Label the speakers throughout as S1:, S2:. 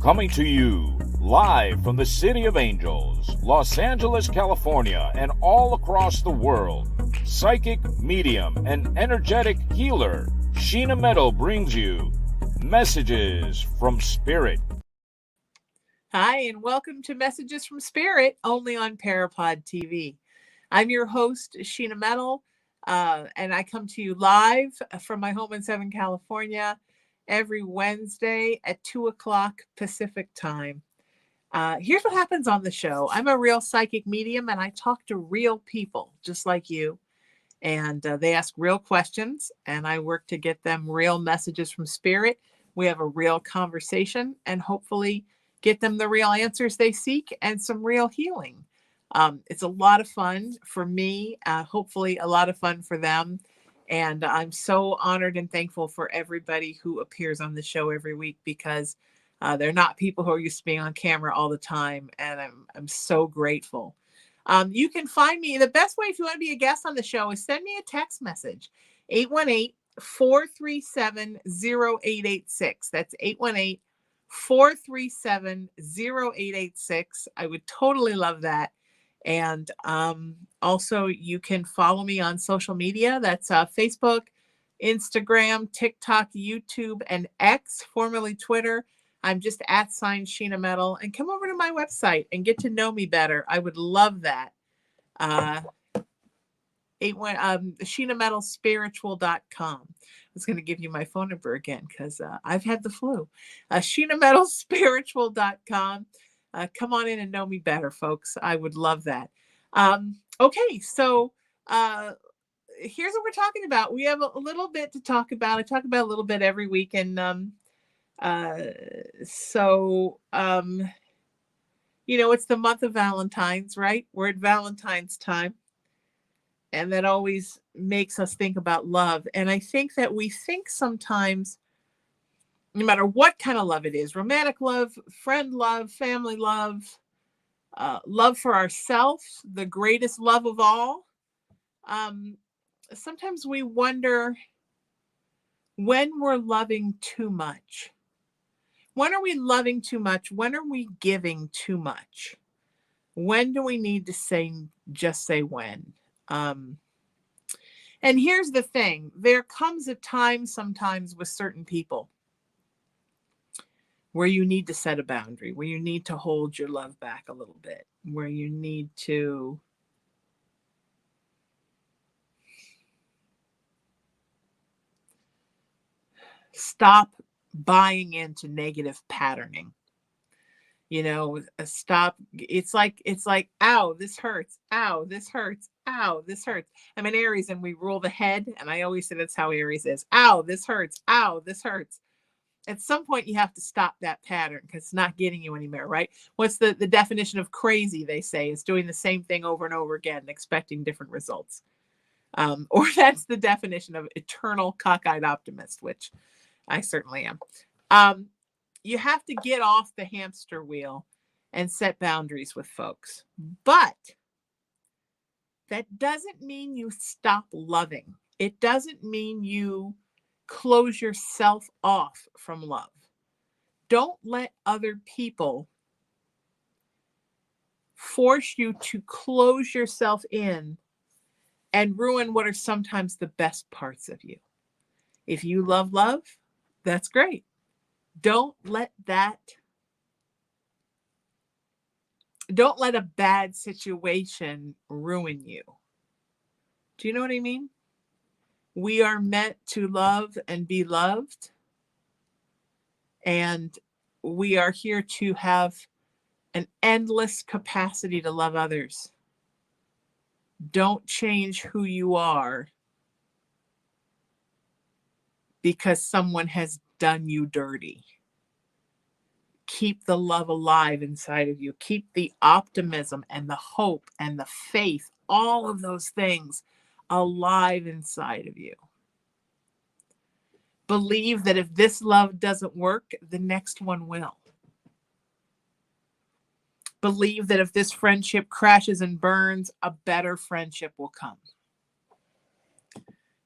S1: Coming to you live from the City of Angels, Los Angeles, California, and all across the world, psychic, medium, and energetic healer Sheena Metal brings you Messages from Spirit.
S2: Hi, and welcome to Messages from Spirit, only on PARAPOD TV. I'm your host, Sheena Metal, and I come to you live from my home in Southern California every Wednesday at 2 o'clock Pacific time. Here's what happens on the show. I'm a real psychic medium, and I talk to real people just like you. And they ask real questions, and I work to get them real messages from Spirit. We have a real conversation, and hopefully get them the real answers they seek and some real healing. It's a lot of fun for me, hopefully a lot of fun for them. And I'm so honored and thankful for everybody who appears on the show every week, because they're not people who are used to being on camera all the time. And I'm so grateful. You can find me. The best way if you want to be a guest on the show is send me a text message, 818-437-0886. That's 818-437-0886. I would totally love that. And also you can follow me on social media. That's Facebook, Instagram, TikTok, YouTube, and X, formerly Twitter. I'm just @Sheena Metal, and come over to my website and get to know me better. I would love that. SheenaMetalSpiritual.com. I was going to give you my phone number again because I've had the flu. SheenaMetalSpiritual.com. Come on in and know me better, folks. I would love that. Okay, so here's what we're talking about. We have a little bit to talk about. I talk about a little bit every week, and it's the month of Valentine's, right? We're at Valentine's time. And that always makes us think about love. And I think that we think sometimes, no matter what kind of love it is, romantic love, friend love, family love, love for ourselves, the greatest love of all. Sometimes we wonder when we're loving too much. When are we loving too much? When are we giving too much? When do we need to just say when? And here's the thing. There comes a time sometimes with certain people where you need to set a boundary, where you need to hold your love back a little bit, where you need to stop buying into negative patterning. Stop. It's like, ow, this hurts. Ow, this hurts. Ow, this hurts. I'm an Aries and we rule the head. And I always say that's how Aries is. Ow, this hurts. Ow, this hurts. At some point you have to stop that pattern because it's not getting you anywhere, right? What's the definition of crazy, they say, is doing the same thing over and over again, expecting different results. Or that's the definition of eternal cockeyed optimist, which I certainly am. You have to get off the hamster wheel and set boundaries with folks. But that doesn't mean you stop loving. It doesn't mean you close yourself off from love. Don't let other people force you to close yourself in and ruin what are sometimes the best parts of you. If you love love, that's great. Don't let a bad situation ruin you. Do you know what I mean? We are meant to love and be loved. And we are here to have an endless capacity to love others. Don't change who you are because someone has done you dirty. Keep the love alive inside of you. Keep the optimism and the hope and the faith, all of those things alive inside of you. Believe that if this love doesn't work, the next one will. Believe that if this friendship crashes and burns, a better friendship will come.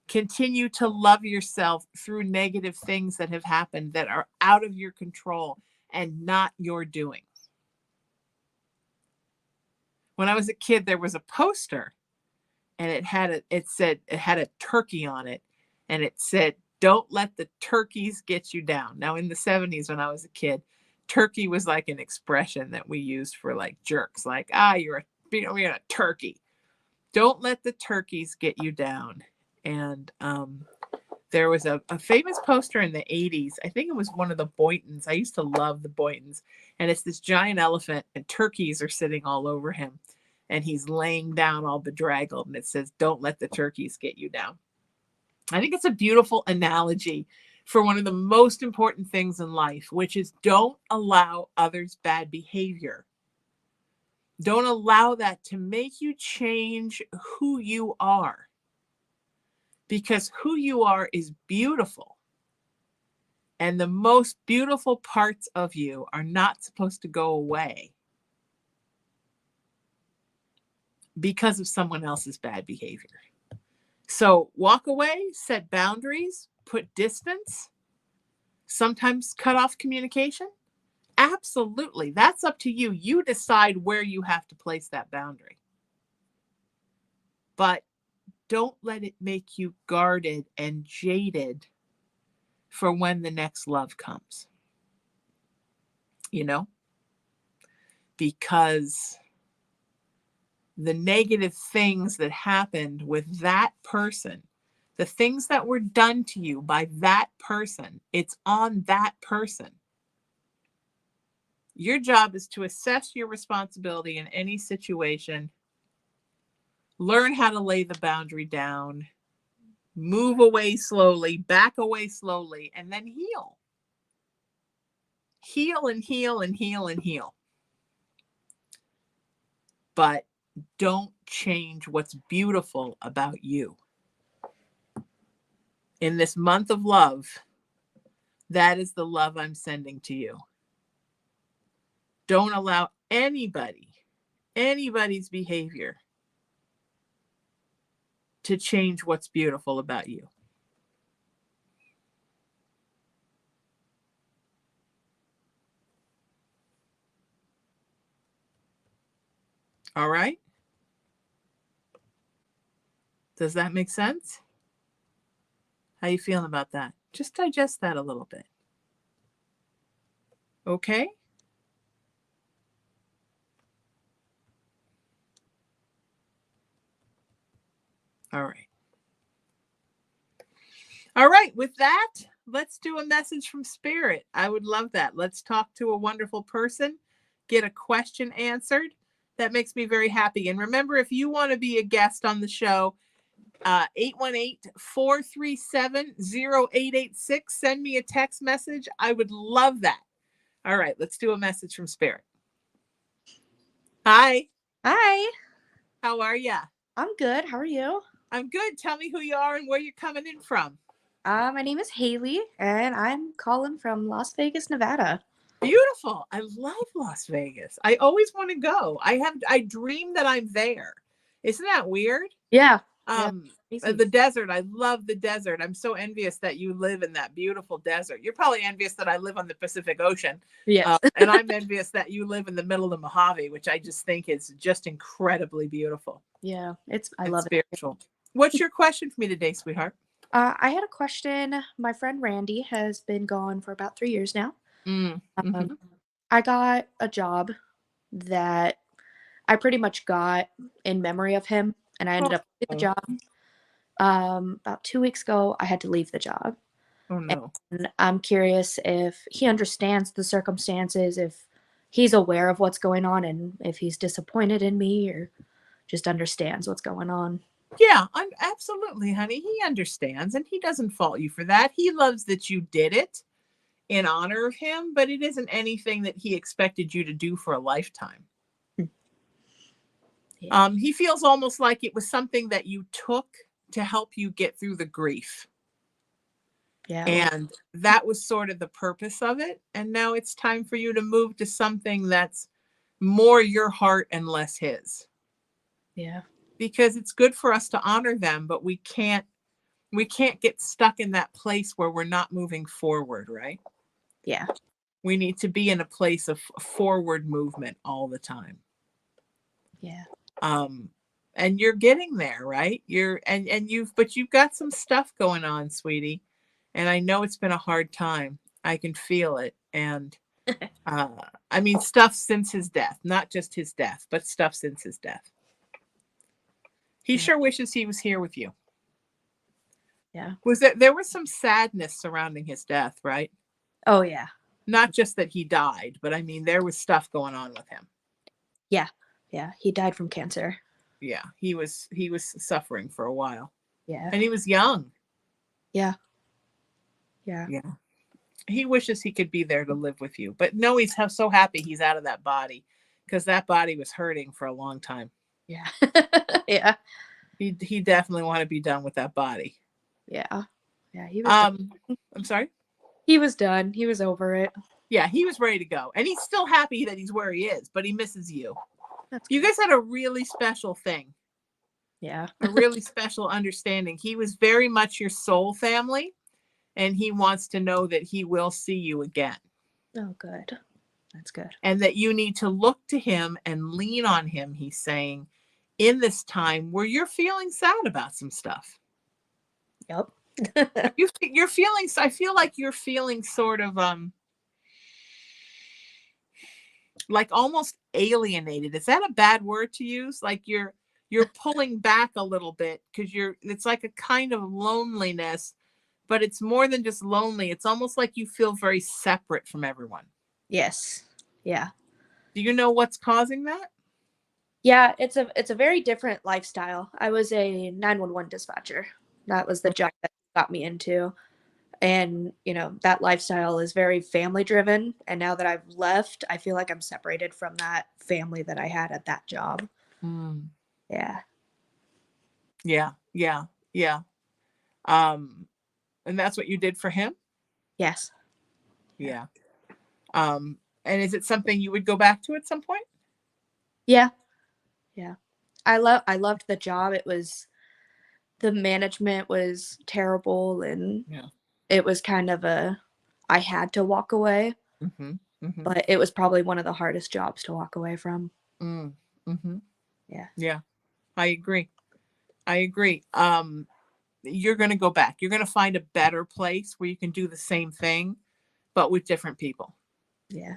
S2: Continue to love yourself through negative things that have happened that are out of your control and not your doing. When I was a kid, there was a poster and it had a turkey on it, and it said, "Don't let the turkeys get you down." Now, in the 70s, when I was a kid, turkey was like an expression that we used for like jerks, like, you're a turkey. Don't let the turkeys get you down. And there was a famous poster in the 80s. I think it was one of the Boytons. I used to love the Boytons. And it's this giant elephant and turkeys are sitting all over him. And he's laying down all bedraggled. And it says, "Don't let the turkeys get you down." I think it's a beautiful analogy for one of the most important things in life, which is don't allow others' bad behavior. Don't allow that to make you change who you are. Because who you are is beautiful. And the most beautiful parts of you are not supposed to go away because of someone else's bad behavior. So walk away, set boundaries, put distance, sometimes cut off communication. Absolutely. That's up to you. You decide where you have to place that boundary. But don't let it make you guarded and jaded for when the next love comes. Because the negative things that happened with that person, the things that were done to you by that person, it's on that person. Your job is to assess your responsibility in any situation, learn how to lay the boundary down, move away slowly, back away slowly, and then heal. Heal and heal and heal and heal. But don't change what's beautiful about you. In this month of love, that is the love I'm sending to you. Don't allow anybody's behavior to change what's beautiful about you. All right? Does that make sense? How you feeling about that? Just digest that a little bit. Okay? All right. All right. With that, let's do a message from Spirit. I would love that. Let's talk to a wonderful person, get a question answered. That makes me very happy. And remember, if you want to be a guest on the show, 818-437-0886. Send me a text message. I would love that. All right, let's do a message from Spirit. Hi.
S3: Hi.
S2: How are you?
S3: I'm good. How are you?
S2: I'm good. Tell me who you are and where you're coming in from.
S3: My name is Haley, and I'm calling from Las Vegas, Nevada.
S2: Beautiful. I love Las Vegas. I always want to go. I dream that I'm there. Isn't that weird?
S3: Yeah.
S2: The desert. I love the desert. I'm so envious that you live in that beautiful desert. You're probably envious that I live on the Pacific Ocean.
S3: Yes.
S2: And I'm envious that you live in the middle of the Mojave, which I just think is just incredibly beautiful.
S3: Yeah. I love
S2: spiritual. What's your question for me today, sweetheart?
S3: I had a question. My friend Randy has been gone for about 3 years now.
S2: Mm-hmm.
S3: I got a job that I pretty much got in memory of him, and I ended up leaving the job. About 2 weeks ago, I had to leave the job.
S2: Oh no.
S3: And I'm curious if he understands the circumstances, if he's aware of what's going on, and if he's disappointed in me or just understands what's going on.
S2: Yeah, absolutely, honey. He understands, and he doesn't fault you for that. He loves that you did it in honor of him, but it isn't anything that he expected you to do for a lifetime. Yeah. He feels almost like it was something that you took to help you get through the grief.
S3: Yeah.
S2: And that was sort of the purpose of it. And now it's time for you to move to something that's more your heart and less his.
S3: Yeah.
S2: Because it's good for us to honor them, but we can't get stuck in that place where we're not moving forward, right?
S3: Yeah.
S2: We need to be in a place of forward movement all the time.
S3: Yeah.
S2: And you're getting there, right? But you've got some stuff going on, sweetie. And I know it's been a hard time. I can feel it. And I mean, stuff since his death, not just his death, but stuff since his death. He sure wishes he was here with you.
S3: Yeah.
S2: There was some sadness surrounding his death, right?
S3: Oh, yeah.
S2: Not just that he died, but I mean, there was stuff going on with him.
S3: Yeah. Yeah. He died from cancer.
S2: Yeah. He was suffering for a while.
S3: Yeah.
S2: And he was young.
S3: Yeah. Yeah.
S2: Yeah. He wishes he could be there to live with you. But no, he's so happy he's out of that body, because that body was hurting for a long time.
S3: Yeah. Yeah.
S2: He definitely want to be done with that body.
S3: Yeah. Yeah. He was done.
S2: I'm sorry?
S3: He was done. He was over it.
S2: Yeah, he was ready to go. And he's still happy that he's where he is, but he misses you.
S3: That's
S2: You
S3: good.
S2: guys had a really special thing.
S3: Yeah.
S2: A really special understanding. He was very much your soul family, and he wants to know that he will see you again.
S3: Oh, good. That's good.
S2: And that you need to look to him and lean on him, he's saying, in this time where you're feeling sad about some stuff.
S3: Yep.
S2: You're feeling, I feel like you're feeling sort of like almost alienated. Is that a bad word to use? Like you're pulling back a little bit because it's like a kind of loneliness, but it's more than just lonely. It's almost like you feel very separate from everyone.
S3: Yes. Yeah.
S2: Do you know what's causing that?
S3: Yeah, it's a very different lifestyle. I was a 911 dispatcher. That was the job that got me into. And, that lifestyle is very family driven. And now that I've left, I feel like I'm separated from that family that I had at that job.
S2: Mm.
S3: Yeah.
S2: Yeah. Yeah. Yeah. And that's what you did for him?
S3: Yes.
S2: Yeah. And is it something you would go back to at some point?
S3: Yeah. Yeah. I loved the job. The management was terrible, and it was kind of I had to walk away, but it was probably one of the hardest jobs to walk away from. Yeah.
S2: Yeah. I agree. You're going to go back. You're going to find a better place where you can do the same thing, but with different people.
S3: Yeah.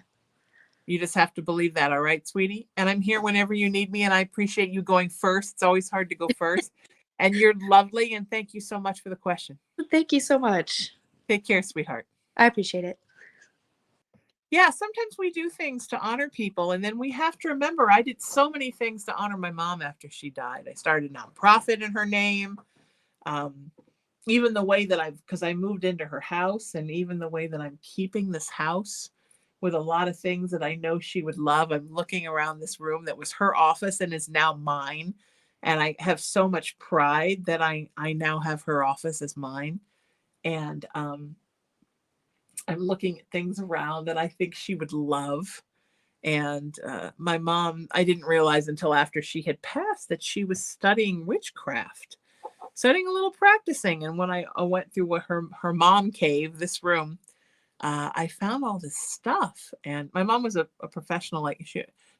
S2: You just have to believe that. All right, sweetie. And I'm here whenever you need me. And I appreciate you going first. It's always hard to go first. And you're lovely. And thank you so much for the question.
S3: Thank you so much.
S2: Take care, sweetheart.
S3: I appreciate it.
S2: Yeah, sometimes we do things to honor people. And then we have to remember, I did so many things to honor my mom after she died. I started a nonprofit in her name. Even the way that because I moved into her house, and even the way that I'm keeping this house with a lot of things that I know she would love. I'm looking around this room that was her office and is now mine. And I have so much pride that I now have her office as mine. And I'm looking at things around that I think she would love. And my mom, I didn't realize until after she had passed that she was studying witchcraft, studying a little practicing. And when I went through what her mom cave, this room, I found all this stuff. And my mom was a professional,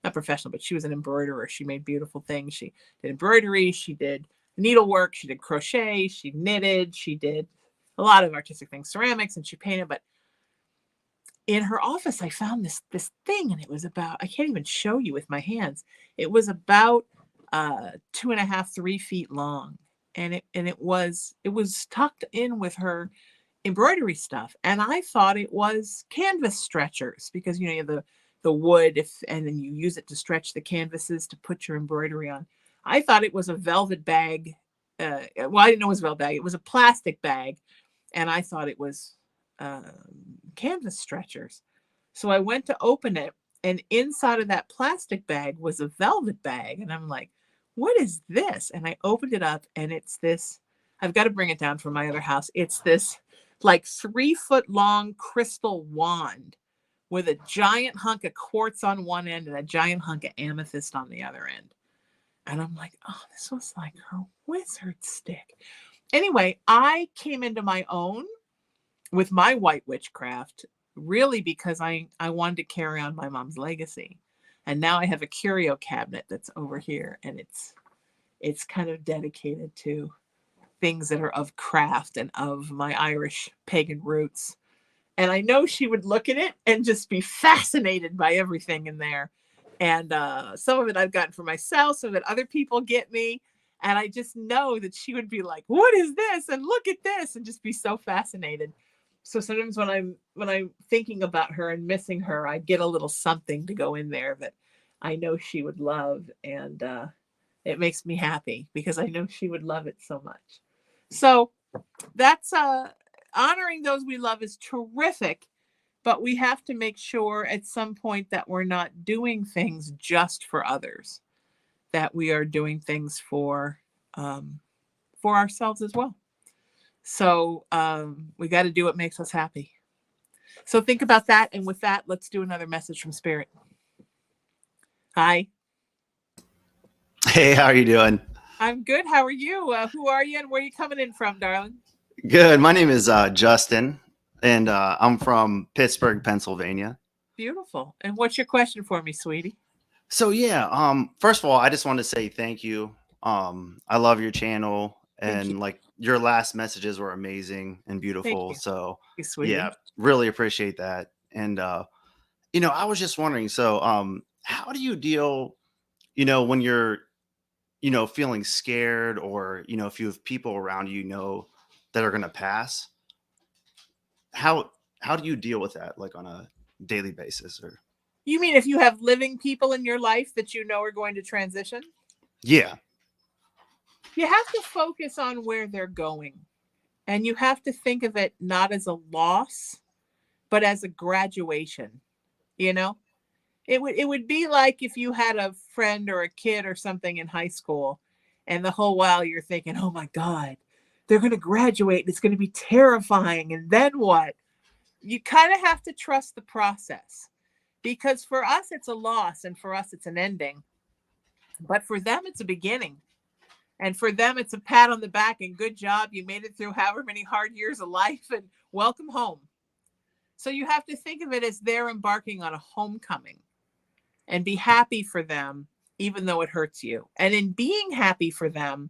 S2: not professional, but she was an embroiderer. She made beautiful things. She did embroidery. She did needlework. She did crochet. She knitted. She did a lot of artistic things, ceramics, and she painted. But in her office, I found this thing, and it was about, I can't even show you with my hands. It was about 2.5, 3 feet long. And it was tucked in with her embroidery stuff, and I thought it was canvas stretchers, because you have the wood, and then you use it to stretch the canvases to put your embroidery on. I thought it was a velvet bag. Well, I didn't know it was a velvet bag. It was a plastic bag, and I thought it was canvas stretchers. So I went to open it, and inside of that plastic bag was a velvet bag, and I'm like, what is this? And I opened it up, and it's this. I've got to bring it down from my other house. It's this like 3-foot long crystal wand with a giant hunk of quartz on one end and a giant hunk of amethyst on the other end. And I'm like, oh, this was like her wizard stick. Anyway, I came into my own with my white witchcraft really because I wanted to carry on my mom's legacy. And now I have a curio cabinet that's over here, and it's kind of dedicated to things that are of craft and of my Irish pagan roots. And I know she would look at it and just be fascinated by everything in there. And some of it I've gotten for myself, some of it other people get me. And I just know that she would be like, what is this? And look at this, and just be so fascinated. So sometimes when I'm thinking about her and missing her, I get a little something to go in there that I know she would love. And it makes me happy because I know she would love it so much. So that's honoring those we love is terrific, but we have to make sure at some point that we're not doing things just for others, that we are doing things for ourselves as well. So we got to do what makes us happy. So think about that. And with that, let's do another message from Spirit. Hi.
S4: Hey, how are you doing?
S2: I'm good. How are you? Who are you and where are you coming in from, darling?
S4: Good. My name is Justin, and I'm from Pittsburgh, Pennsylvania.
S2: Beautiful. And what's your question for me, sweetie?
S4: So yeah, first of all, I just want to say thank you. I love your channel, and like your last messages were amazing and beautiful. So yeah, really appreciate that. And I was just wondering, so how do you deal, when you're feeling scared, or if you have people around that are going to pass, how do you deal with that, like on a daily basis? Or
S2: you mean if you have living people in your life that are going to transition?
S4: Yeah.
S2: You have to focus on where they're going, and you have to think of it not as a loss, but as a graduation. It would be like if you had a friend or a kid or something in high school, and the whole while you're thinking, oh my God, they're going to graduate and it's going to be terrifying. And then what? You kind of have to trust the process, because for us, it's a loss, and for us, it's an ending. But for them, it's a beginning. And for them, it's a pat on the back and good job. You made it through however many hard years of life, and welcome home. So you have to think of it as they're embarking on a homecoming, and be happy for them, even though it hurts you. And in being happy for them,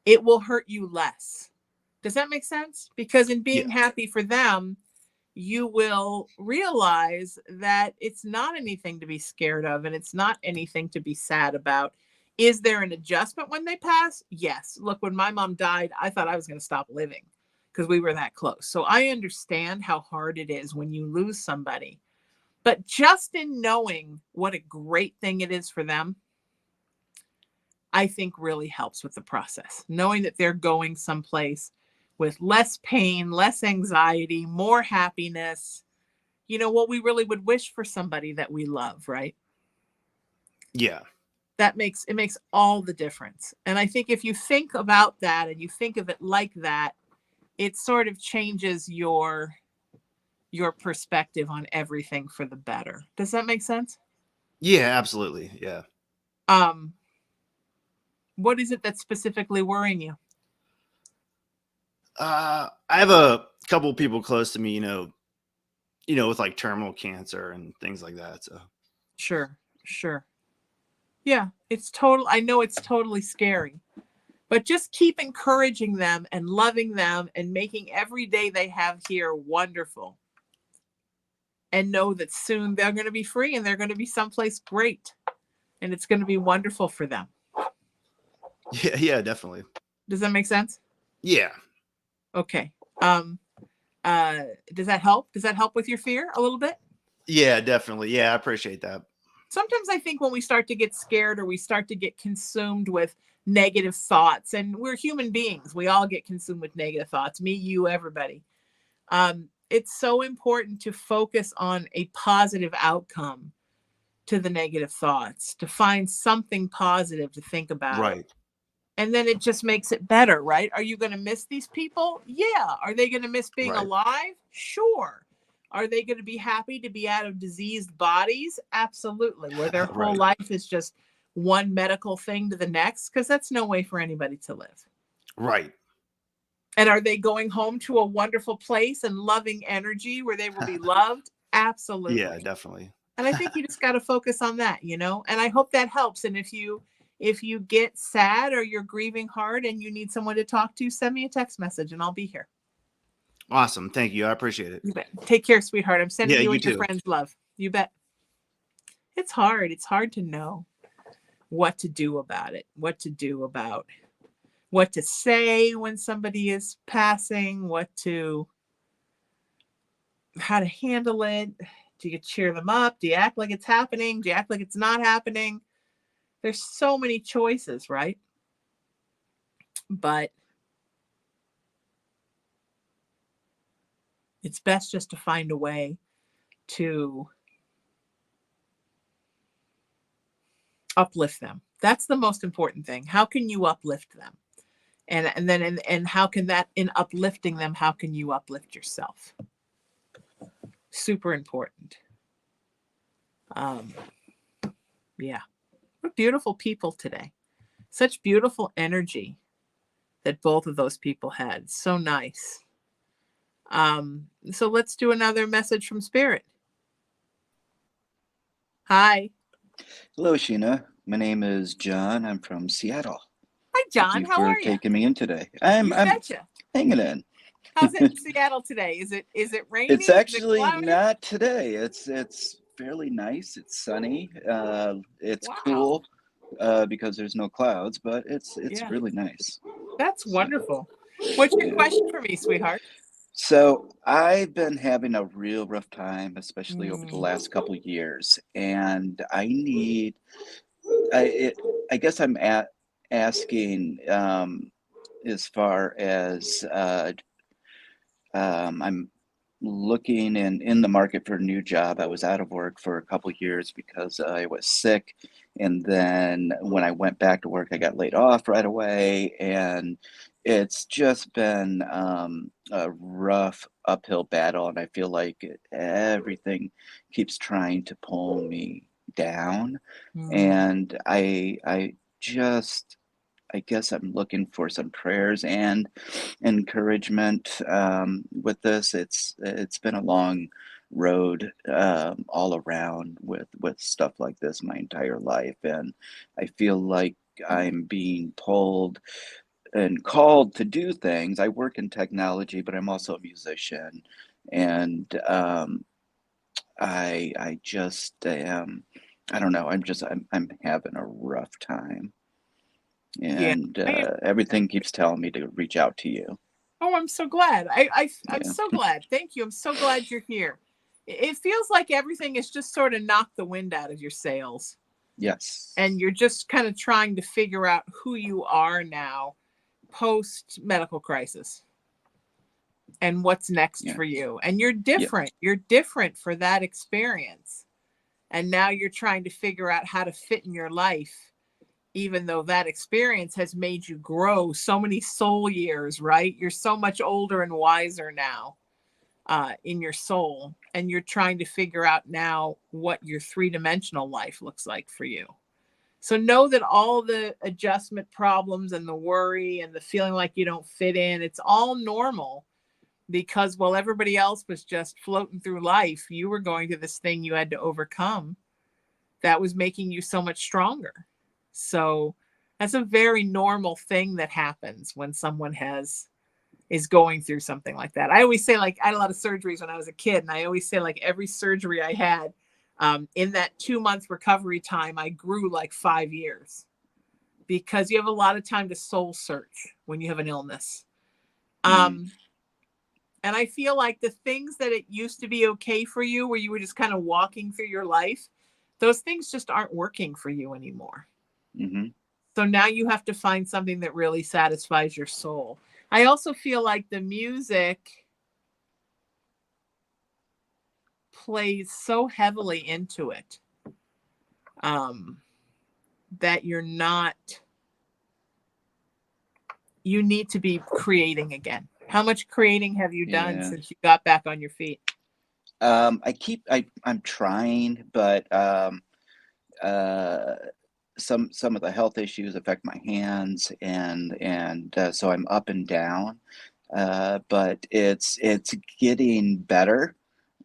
S2: it will hurt you less. Does that make sense? Because in being happy for them, you will realize that it's not anything to be scared of, and it's not anything to be sad about. Is there an adjustment when they pass? Yes. Look, when my mom died, I thought I was going to stop living because we were that close. So I understand how hard it is when you lose somebody. But just in knowing what a great thing it is for them, I think really helps with the process. Knowing that they're going someplace with less pain, less anxiety, more happiness. What we really would wish for somebody that we love, right?
S4: Yeah.
S2: It makes all the difference. And I think if you think about that and you think of it like that, it sort of changes your perspective on everything for the better. Does that make sense?
S4: Yeah, absolutely. Yeah.
S2: What is it that's specifically worrying you?
S4: I have a couple people close to me, with like terminal cancer and things like that. So
S2: Sure. Yeah, I know it's totally scary, but just keep encouraging them and loving them and making every day they have here wonderful. And know that soon they're going to be free and they're going to be someplace great, and it's going to be wonderful for them.
S4: Yeah, definitely.
S2: Does that make sense?
S4: Yeah.
S2: Okay. Does that help? Does that help with your fear a little bit?
S4: Yeah, definitely. Yeah, I appreciate that.
S2: Sometimes I think when we start to get scared or we start to get consumed with negative thoughts, and we're human beings, we all get consumed with negative thoughts, me, you, everybody. It's so important to focus on a positive outcome to the negative thoughts, to find something positive to think about.
S4: Right.
S2: And then it just makes it better, right? Are you going to miss these people? Yeah. Are they going to miss being alive? Sure. Are they going to be happy to be out of diseased bodies? Absolutely. Where their whole life is just one medical thing to the next, because that's no way for anybody to live.
S4: Right.
S2: And are they going home to a wonderful place and loving energy where they will be loved? Absolutely.
S4: Yeah, definitely.
S2: And I think you just got to focus on that, you know, and I hope that helps. And if you get sad or you're grieving hard and you need someone to talk to, send me a text message and I'll be here.
S4: Awesome. Thank you. I appreciate it.
S2: You bet. Take care, sweetheart. I'm sending you and
S4: you
S2: your friends love. You bet. It's hard. It's hard to know what to do about it, what to do about what to say when somebody is passing, how to handle it. Do you cheer them up? Do you act like it's happening? Do you act like it's not happening? There's so many choices, right? But it's best just to find a way to uplift them. That's the most important thing. How can you uplift them? And then how can that, in uplifting them, how can you uplift yourself? Super important. Yeah. We're beautiful people today. Such beautiful energy that both of those people had. So nice. So let's do another message from Spirit. Hi.
S5: Hello, Sheena. My name is John. I'm from Seattle.
S2: Hi, John.
S5: Thank you
S2: How
S5: for
S2: are you?
S5: taking me in today. I'm
S2: betcha.
S5: Hanging in.
S2: How's it in Seattle today? Is it rainy?
S5: It's actually not today. It's fairly nice. It's sunny. It's cool because there's no clouds, but it's really nice.
S2: That's wonderful. What's your question for me, sweetheart?
S5: So I've been having a real rough time, especially over the last couple of years, and I guess I'm asking as far as I'm looking in the market for a new job. I was out of work for a couple of years because I was sick, and then when I went back to work, I got laid off right away, and it's just been a rough uphill battle, and I feel like everything keeps trying to pull me down, and I guess I'm looking for some prayers and encouragement with this. It's been a long road all around with stuff like this my entire life, and I feel like I'm being pulled and called to do things. I work in technology, but I'm also a musician, and I just am. I don't know. I'm having a rough time. And everything keeps telling me to reach out to you.
S2: Oh, I'm so glad. I'm so glad. Thank you. I'm so glad you're here. It feels like everything is just sort of knocked the wind out of your sails.
S5: Yes.
S2: And you're just kind of trying to figure out who you are now post medical crisis and what's next for you. And you're different. You're different for that experience. And now you're trying to figure out how to fit in your life, even though that experience has made you grow so many soul years, right? You're so much older and wiser now in your soul. And you're trying to figure out now what your three-dimensional life looks like for you. So know that all the adjustment problems and the worry and the feeling like you don't fit in, it's all normal, because while everybody else was just floating through life, you were going through this thing you had to overcome that was making you so much stronger. So that's a very normal thing that happens when someone is going through something like that. I always say, like, I had a lot of surgeries when I was a kid, and I always say, like, every surgery I had, in that 2-month recovery time, I grew like 5 years, because you have a lot of time to soul search when you have an illness. And I feel like the things that it used to be okay for you, where you were just kind of walking through your life, those things just aren't working for you anymore. So now you have to find something that really satisfies your soul. I also feel like the music plays so heavily into it that you're not you need to be creating again. How much creating have you done since you got back on your feet?
S5: I'm trying, but some of the health issues affect my hands, and so I'm up and down. But it's getting better,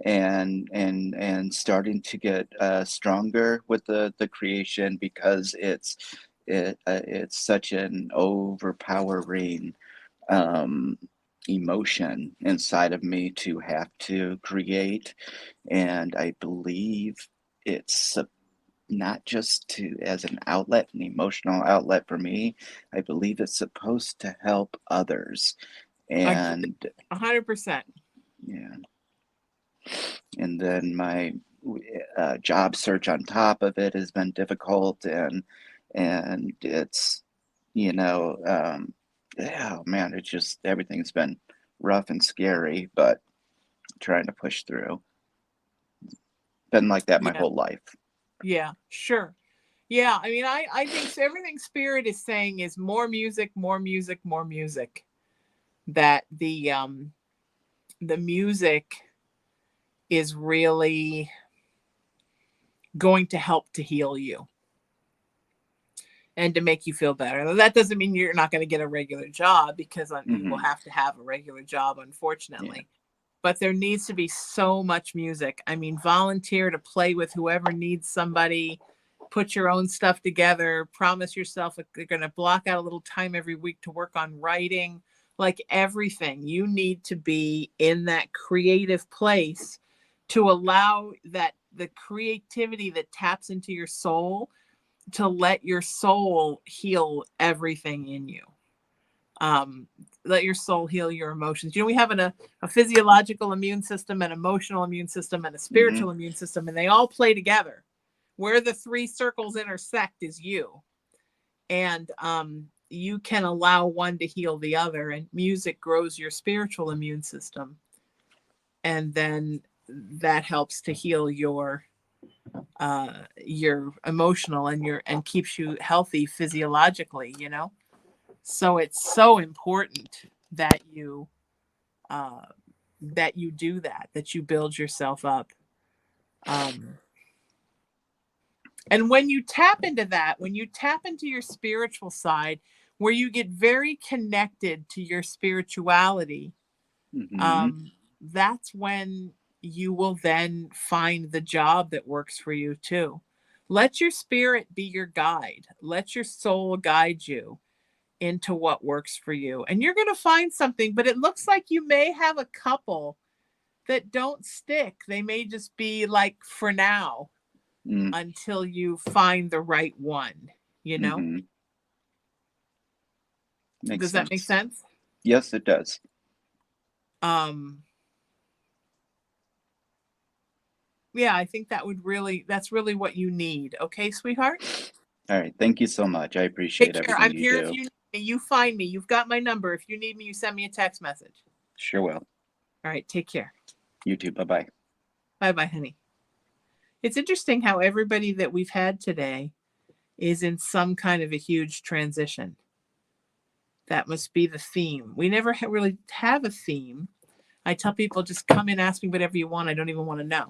S5: and starting to get stronger with the creation, because it's such an overpowering emotion inside of me to have to create. And I believe it's not just as an outlet, an emotional outlet for me. I believe it's supposed to help others. And
S2: 100%.
S5: Yeah. And then my job search on top of it has been difficult, and it's, yeah, man, it's just, everything's been rough and scary, but trying to push through. Been like that my whole life.
S2: Yeah, sure. Yeah, I mean, I think so. Everything Spirit is saying is more music, more music, more music. That the music is really going to help to heal you and to make you feel better. That doesn't mean you're not going to get a regular job, because you will have to have a regular job, unfortunately. Yeah. But there needs to be so much music. I mean, volunteer to play with whoever needs somebody. Put your own stuff together. Promise yourself that you're going to block out a little time every week to work on writing. Like everything, you need to be in that creative place to allow that the creativity that taps into your soul, to let your soul heal everything in you. Let your soul heal your emotions. We have a physiological immune system, an emotional immune system, and a spiritual immune system, and they all play together. Where the three circles intersect is you. And you can allow one to heal the other, and music grows your spiritual immune system. And then that helps to heal your emotional and keeps you healthy physiologically, So it's so important that you do that you build yourself up. And when you tap into that, when you tap into your spiritual side, where you get very connected to your spirituality, that's when you will then find the job that works for you too. Let your spirit be your guide. Let your soul guide you into what works for you. And you're going to find something, but it looks like you may have a couple that don't stick. They may just be like for now. Until you find the right one, Does that make sense?
S5: Yes, it does.
S2: Yeah, I think that's really what you need. Okay, sweetheart?
S5: All right. Thank you so much. I appreciate everything
S2: I'm
S5: you
S2: here
S5: do.
S2: if you need me. You find me. You've got my number. If you need me, you send me a text message.
S5: Sure will.
S2: All right, take care.
S5: You too. Bye-bye.
S2: Bye-bye, honey. It's interesting how everybody that we've had today is in some kind of a huge transition. That must be the theme. We never really have a theme. I tell people, just come in, ask me whatever you want. I don't even want to know.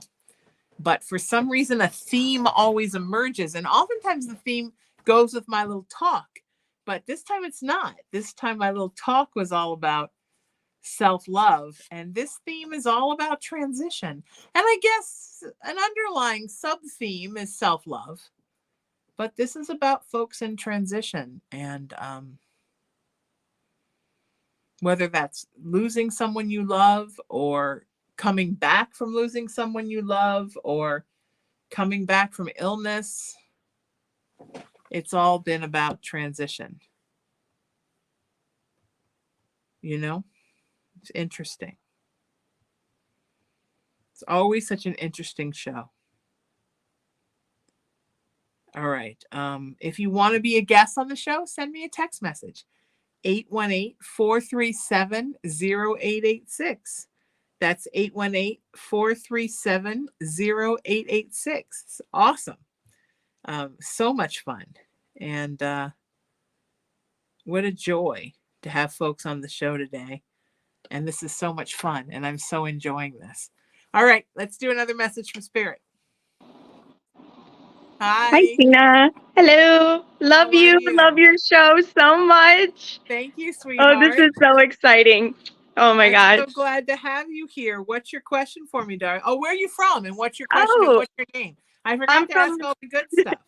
S2: But for some reason, a theme always emerges. And oftentimes the theme goes with my little talk. But this time it's not. This time my little talk was all about self-love. And this theme is all about transition. And I guess an underlying sub-theme is self-love. But this is about folks in transition. And whether that's losing someone you love, or coming back from losing someone you love, or coming back from illness, it's all been about transition. It's interesting. It's always such an interesting show. All right. If you want to be a guest on the show, send me a text message. 818-437-0886. That's 818-437-0886. It's awesome. So much fun. And what a joy to have folks on the show today. And this is so much fun, and I'm so enjoying this. All right, let's do another message from Spirit.
S6: Hi,
S2: Hi.
S6: Sheena. Hello. Love you. Love your show so much.
S2: Thank you, sweetheart.
S6: Oh, this is so exciting. Oh my gosh.
S2: I'm so glad to have you here. What's your question for me, darling? Oh, where are you from? And what's your question? And what's your name? I forgot to ask all the good stuff.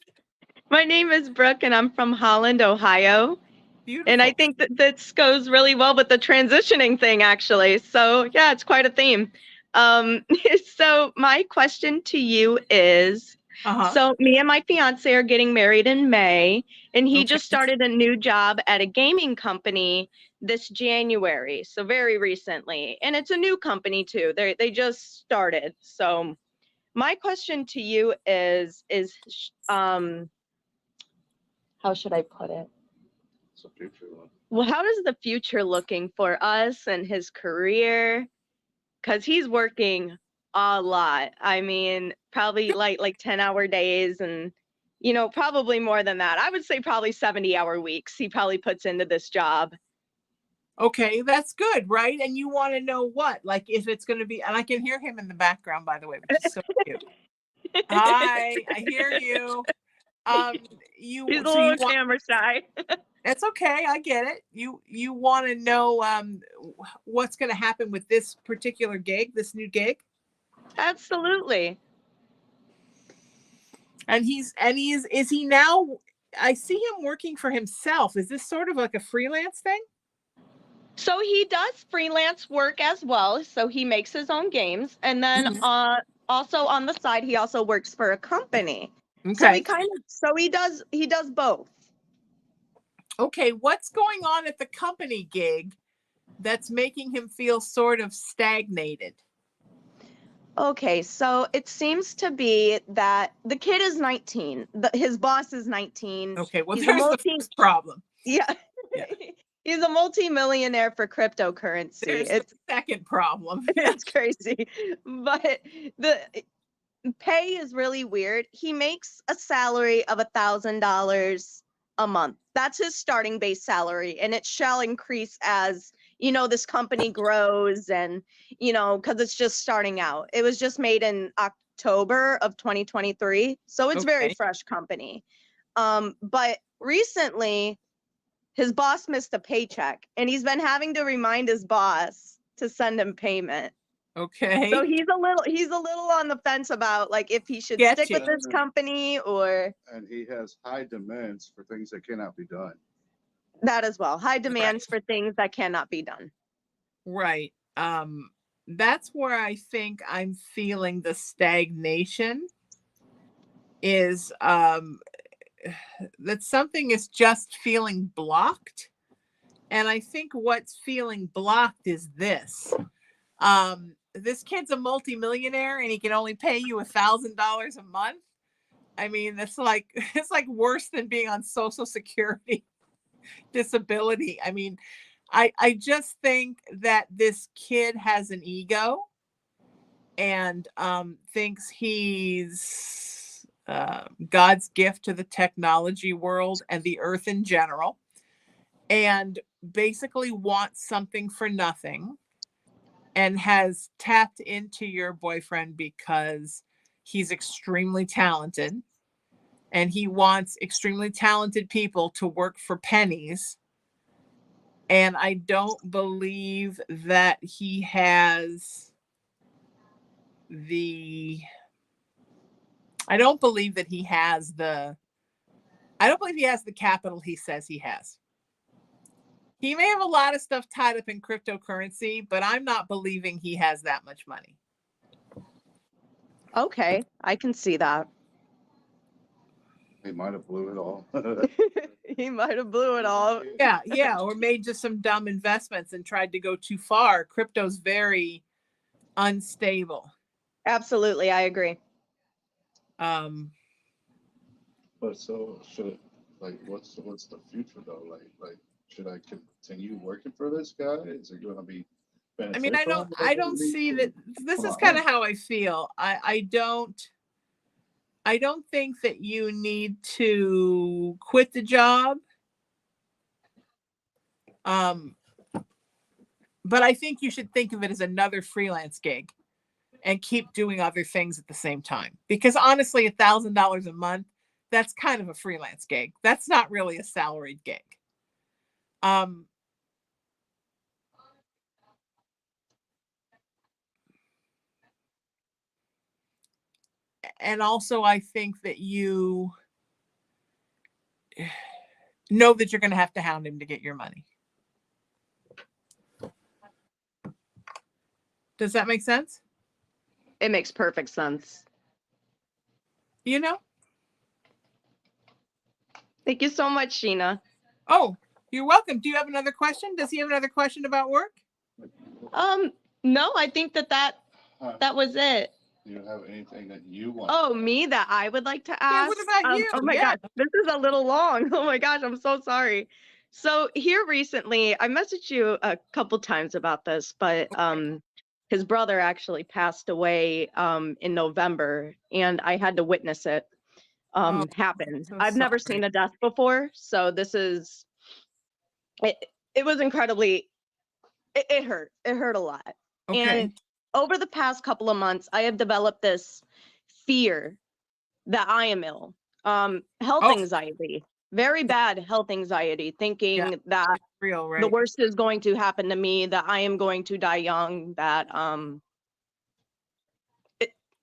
S6: My name is Brooke, and I'm from Holland, Ohio.
S2: Beautiful.
S6: And I think that this goes really well with the transitioning thing, actually. So yeah, it's quite a theme. So my question to you is, so me and my fiance are getting married in May, and he just started a new job at a gaming company this January, so very recently. And it's a new company too. They just started. So my question to you is how should I put it? Well, how is the future looking for us and his career? Because he's working a lot. I mean, probably like 10-hour days, and probably more than that. I would say probably 70-hour weeks he probably puts into this job.
S2: Okay, that's good, right? And you want to know what, like if it's going to be, and I can hear him in the background, by the way, which is so cute. Hi, I hear you.
S6: He's a little camera shy.
S2: That's okay. I get it. You want to know what's going to happen with this particular gig, this new gig?
S6: Absolutely.
S2: And is he now? I see him working for himself. Is this sort of like a freelance thing?
S6: So he does freelance work as well. So he makes his own games, and then also on the side he also works for a company. Okay. So he does both.
S2: Okay, what's going on at the company gig that's making him feel sort of stagnated?
S6: Okay, so it seems to be that the kid is 19. His boss is 19.
S2: Okay, well, there's the first problem.
S6: Yeah. He's a multi-millionaire for cryptocurrency.
S2: It's the second problem.
S6: It's crazy. But the pay is really weird. He makes a salary of $1,000 a month. That's his starting base salary, and it shall increase as this company grows, and because it's just starting out. It was just made in October of 2023, so it's very fresh company. But recently his boss missed a paycheck, and he's been having to remind his boss to send him payment.
S2: Okay.
S6: So he's a little on the fence about like if he should stick with this company or.
S7: And he has high demands for things that cannot be done.
S6: That as well. High demands for things that cannot be done.
S2: Right. That's where I think I'm feeling the stagnation is that something is just feeling blocked. And I think what's feeling blocked is this. This kid's a multimillionaire and he can only pay you $1,000 a month. I mean, it's like worse than being on Social Security disability. I mean, I just think that this kid has an ego and thinks he's God's gift to the technology world and the earth in general, and basically wants something for nothing, and has tapped into your boyfriend because he's extremely talented and he wants extremely talented people to work for pennies. And I don't believe that he has the capital he says he has. He may have a lot of stuff tied up in cryptocurrency, but I'm not believing he has that much money.
S6: Okay, I can see that.
S7: He might have blew it all.
S6: He might have blew it all.
S2: Yeah, or made just some dumb investments and tried to go too far. Crypto's very unstable.
S6: Absolutely, I agree.
S7: But so should it, like what's the future though? Like should I continue working for this guy? Is it going to be beneficial?
S2: I mean, I don't see that. This is kind of how I feel. I don't think that you need to quit the job. But I think you should think of it as another freelance gig and keep doing other things at the same time. Because honestly, $1,000 a month, that's kind of a freelance gig. That's not really a salaried gig. And also, I think that you know that you're going to have to hound him to get your money. Does that make sense?
S6: It makes perfect sense.
S2: You know?
S6: Thank you so much, Sheena.
S2: Oh, you're welcome. Do you have another question? Does he have another question about work?
S6: No, I think that was it.
S7: Do you have anything that you want?
S6: Oh, me that I would like to ask?
S2: Yeah, what about you?
S6: Oh my gosh, this is a little long. Oh my gosh, I'm so sorry. So here recently, I messaged you a couple times about this, but his brother actually passed away in November, and I had to witness it happen.
S2: So
S6: I've never seen a death before, so this is it was incredibly it hurt. It hurt a lot.
S2: Okay.
S6: And over the past couple of months, I have developed this fear that I am ill. Health anxiety, very bad health anxiety, thinking that
S2: real, right?
S6: the worst is going to happen to me, that I am going to die young, that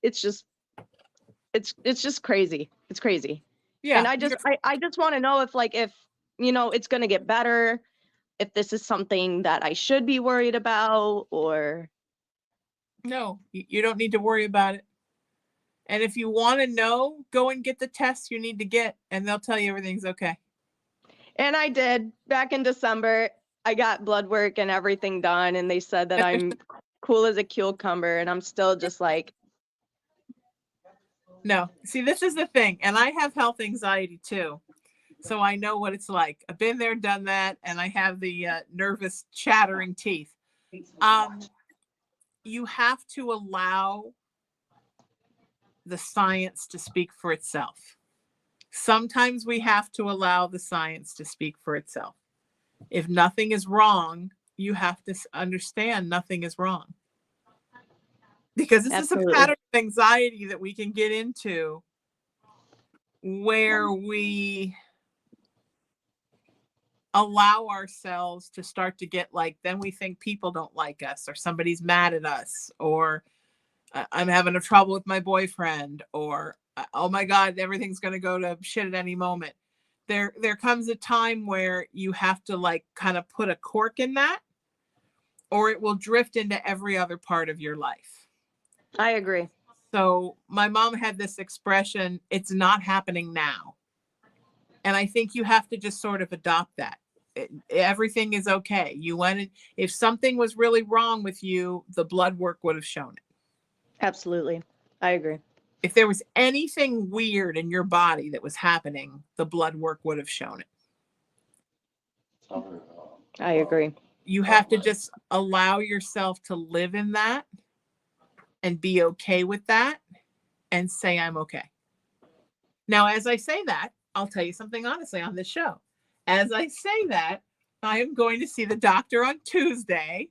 S6: it's just crazy. It's crazy.
S2: Yeah.
S6: And I just want to know if it's going to get better, if this is something that I should be worried about, or
S2: no, you don't need to worry about it. And if you want to know, go and get the tests you need to get, and they'll tell you everything's okay.
S6: And I did. Back in December, I got blood work and everything done, and they said that I'm cool as a cucumber, and I'm still just like,
S2: no. See, this is the thing, and I have health anxiety too, so I know what it's like. I've been there, done that, and I have the nervous chattering teeth. You have to allow the science to speak for itself. Sometimes we have to allow the science to speak for itself. If nothing is wrong, you have to understand nothing is wrong. Because this is a pattern of anxiety that we can get into where we allow ourselves to start to get like, then we think people don't like us, or somebody's mad at us, or I'm having a trouble with my boyfriend, or oh my God, everything's going to go to shit at any moment. There comes a time where you have to like kind of put a cork in that, or it will drift into every other part of your life.
S6: I agree.
S2: So my mom had this expression, it's not happening now. And I think you have to just sort of adopt that. Everything is okay. You went in, if something was really wrong with you, the blood work would have shown it.
S6: Absolutely. I agree.
S2: If there was anything weird in your body that was happening, the blood work would have shown it.
S6: I agree.
S2: You have to just allow yourself to live in that and be okay with that and say, I'm okay. Now, as I say that, I'll tell you something honestly on this show. As I say that, I am going to see the doctor on Tuesday.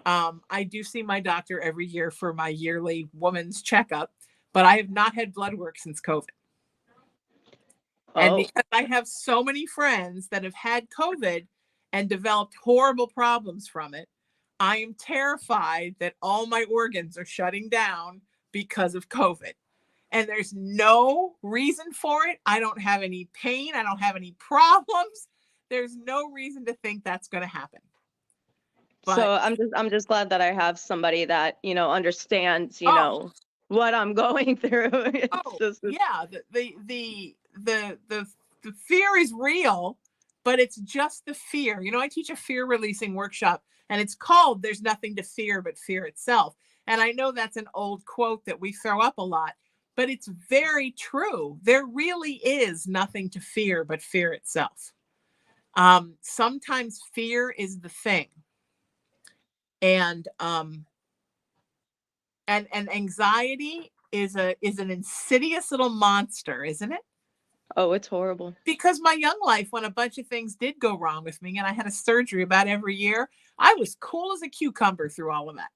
S2: I do see my doctor every year for my yearly woman's checkup, but I have not had blood work since COVID. And because I have so many friends that have had COVID and developed horrible problems from it, I am terrified that all my organs are shutting down because of COVID. And there's no reason for it. I don't have any pain. I don't have any problems. There's no reason to think that's going to happen.
S6: But, so I'm just glad that I have somebody that, understands, what I'm going through.
S2: Yeah. The fear is real, but it's just the fear. I teach a fear releasing workshop, and it's called There's Nothing to Fear But Fear Itself. And I know that's an old quote that we throw up a lot, but it's very true. There really is nothing to fear but fear itself. Sometimes fear is the thing. And anxiety is an insidious little monster, isn't it?
S6: Oh, it's horrible.
S2: Because my young life, when a bunch of things did go wrong with me and I had a surgery about every year, I was cool as a cucumber through all of that.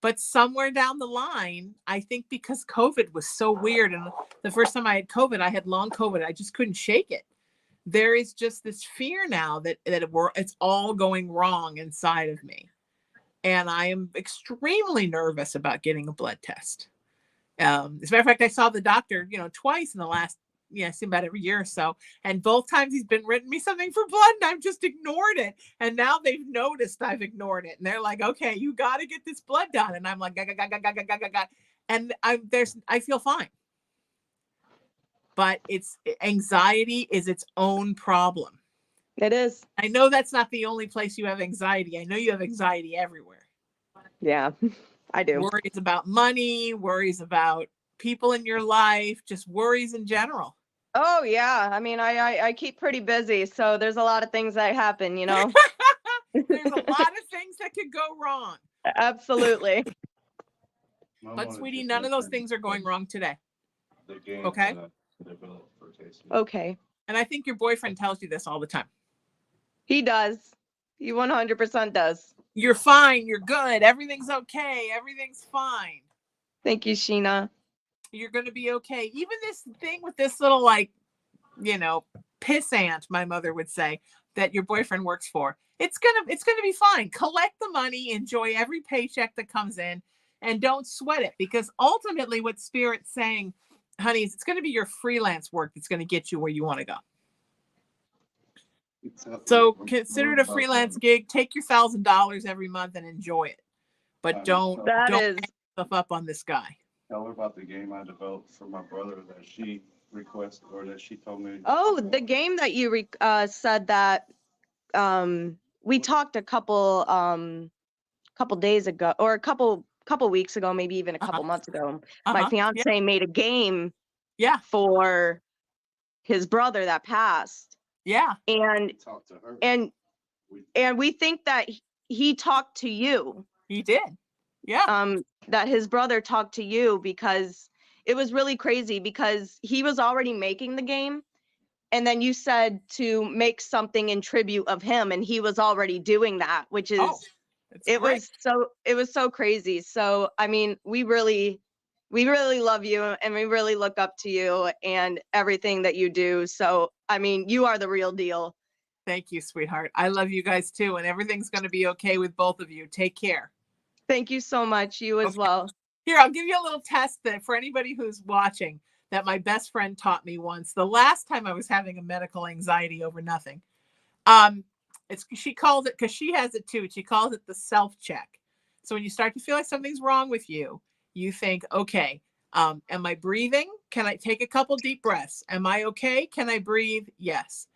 S2: But somewhere down the line, I think because COVID was so weird, and the first time I had COVID, I had long COVID. I just couldn't shake it. There is just this fear now that it's all going wrong inside of me. And I am extremely nervous about getting a blood test. As a matter of fact, I saw the doctor, twice in the last, I see about every year or so. And both times he's been written me something for blood and I've just ignored it. And now they've noticed I've ignored it. And they're like, okay, you got to get this blood done. And I'm like, and I feel fine. But anxiety is its own problem.
S6: It is.
S2: I know that's not the only place you have anxiety. I know you have anxiety everywhere.
S6: Yeah, I do.
S2: Worries about money, worries about people in your life, just worries in general.
S6: Oh yeah. I mean, I keep pretty busy, so there's a lot of things that happen,
S2: There's a lot of things that could go wrong.
S6: Absolutely.
S2: But sweetie, none of those things are going wrong today. Okay?
S6: Okay.
S2: And I think your boyfriend tells you this all the time.
S6: He does. He 100% does.
S2: You're fine. You're good. Everything's okay. Everything's fine.
S6: Thank you, Sheena.
S2: You're going to be okay. Even this thing with this little, pissant, my mother would say, that your boyfriend works for. It's gonna be fine. Collect the money, enjoy every paycheck that comes in, and don't sweat it. Because ultimately what Spirit's saying, honey, is it's going to be your freelance work that's going to get you where you want to go. So consider it a freelance gig. Take your $1,000 every month and enjoy it. But don't hang yourself up on this guy.
S7: Tell her about the game I developed for my brother that she requested, or that she told me.
S6: Oh, the game that you said that we talked a couple days ago, or a couple weeks ago, maybe even a couple months ago. My fiance made a game for his brother that passed.
S2: Yeah.
S6: And
S7: talked to her.
S6: And we think that he talked to you.
S2: He did. Yeah.
S6: That his brother talked to you, because it was really crazy, because he was already making the game, and then you said to make something in tribute of him, and he was already doing that, which is it was so crazy. So I mean, we really love you, and we really look up to you and everything that you do. So I mean, you are the real deal.
S2: Thank you, sweetheart. I love you guys too, and everything's going to be okay with both of you. Take care.
S6: Thank you so much. You as well.
S2: Here, I'll give you a little test that for anybody who's watching, that my best friend taught me once. The last time I was having a medical anxiety over nothing. She calls it, because she has it too, she calls it the self-check. So when you start to feel like something's wrong with you, you think, okay, am I breathing? Can I take a couple deep breaths? Am I okay? Can I breathe? Yes.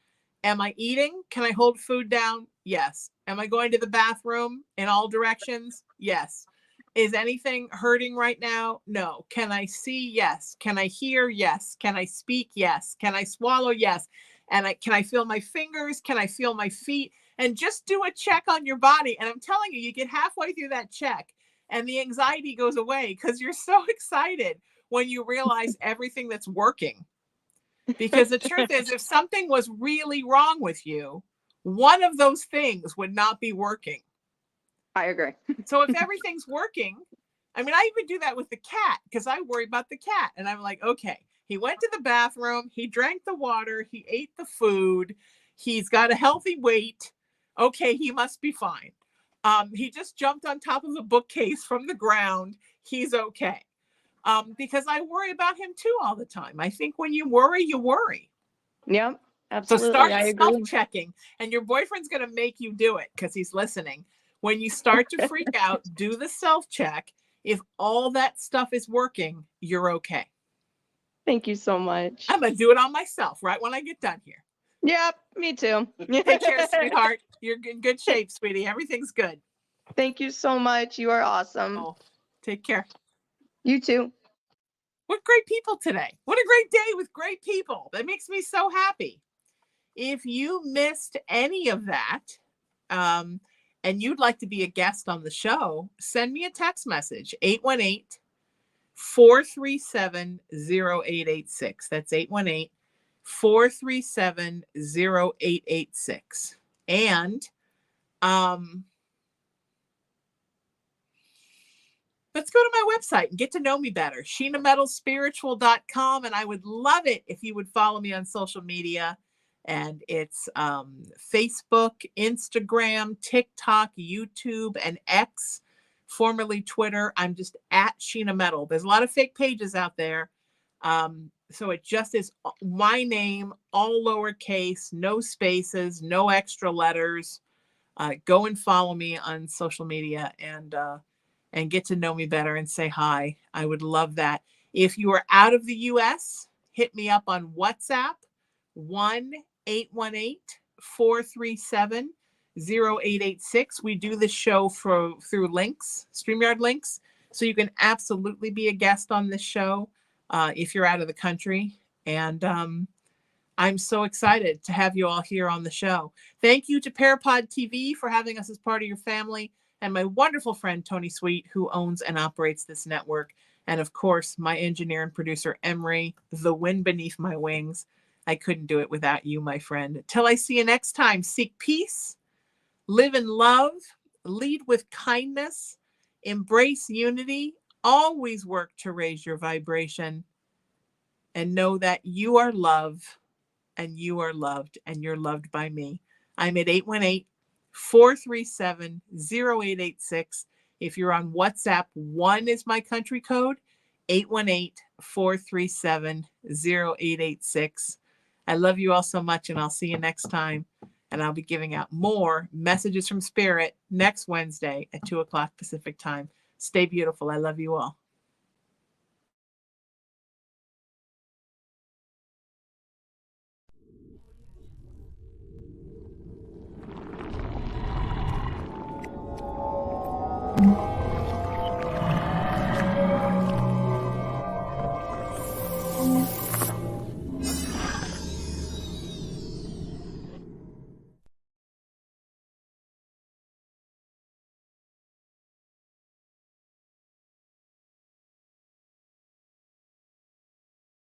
S2: Am I eating? Can I hold food down? Yes. Am I going to the bathroom in all directions? Yes. Is anything hurting right now? No. Can I see? Yes. Can I hear? Yes. Can I speak? Yes. Can I swallow? Yes. And can I feel my fingers? Can I feel my feet? And just do a check on your body. And I'm telling you, you get halfway through that check and the anxiety goes away, because you're so excited when you realize everything that's working. Because the truth is, if something was really wrong with you, one of those things would not be working.
S6: I agree.
S2: So if everything's working, I mean, I even do that with the cat, because I worry about the cat. And I'm like, okay, he went to the bathroom, he drank the water, he ate the food, he's got a healthy weight. Okay, he must be fine. He just jumped on top of a bookcase from the ground. He's okay. Because I worry about him too all the time. I think when you worry, you worry.
S6: Yep, absolutely.
S2: So start self-checking, and your boyfriend's going to make you do it because he's listening. When you start to freak out, do the self-check. If all that stuff is working, you're okay.
S6: Thank you so much.
S2: I'm going to do it on myself right when I get done here.
S6: Yep, me too.
S2: Take care, sweetheart. You're in good shape, sweetie. Everything's good.
S6: Thank you so much. You are awesome.
S2: Oh, take care.
S6: You too.
S2: What great people today. What a great day with great people. That makes me so happy. If you missed any of that, and you'd like to be a guest on the show, send me a text message, 818-437-0886. That's 437-0886. And let's go to my website and get to know me better, sheenametalspiritual.com. And I would love it if you would follow me on social media. And it's Facebook, Instagram, TikTok, YouTube, and X, formerly Twitter. I'm just at Sheena Metal. There's a lot of fake pages out there. So it just is my name, all lowercase, no spaces, no extra letters. Go and follow me on social media and get to know me better and say hi. I would love that. If you are out of the US, hit me up on WhatsApp, 1-818-437-0886. We do the show through links, StreamYard links. So you can absolutely be a guest on this show if you're out of the country. And I'm so excited to have you all here on the show. Thank you to PARAPOD TV for having us as part of your family, and my wonderful friend, Tony Sweet, who owns and operates this network. And of course, my engineer and producer, Emery, the wind beneath my wings. I couldn't do it without you, my friend. Till I see you next time, seek peace, live in love, lead with kindness, embrace unity, always work to raise your vibration, and know that you are love, and you are loved, and you're loved by me. I'm at 818-437-0886. If you're on WhatsApp, 1 is my country code, 818-437-0886. I love you all so much, and I'll see you next time. And I'll be giving out more messages from Spirit next Wednesday at 2 o'clock Pacific time. Stay beautiful. I love you all.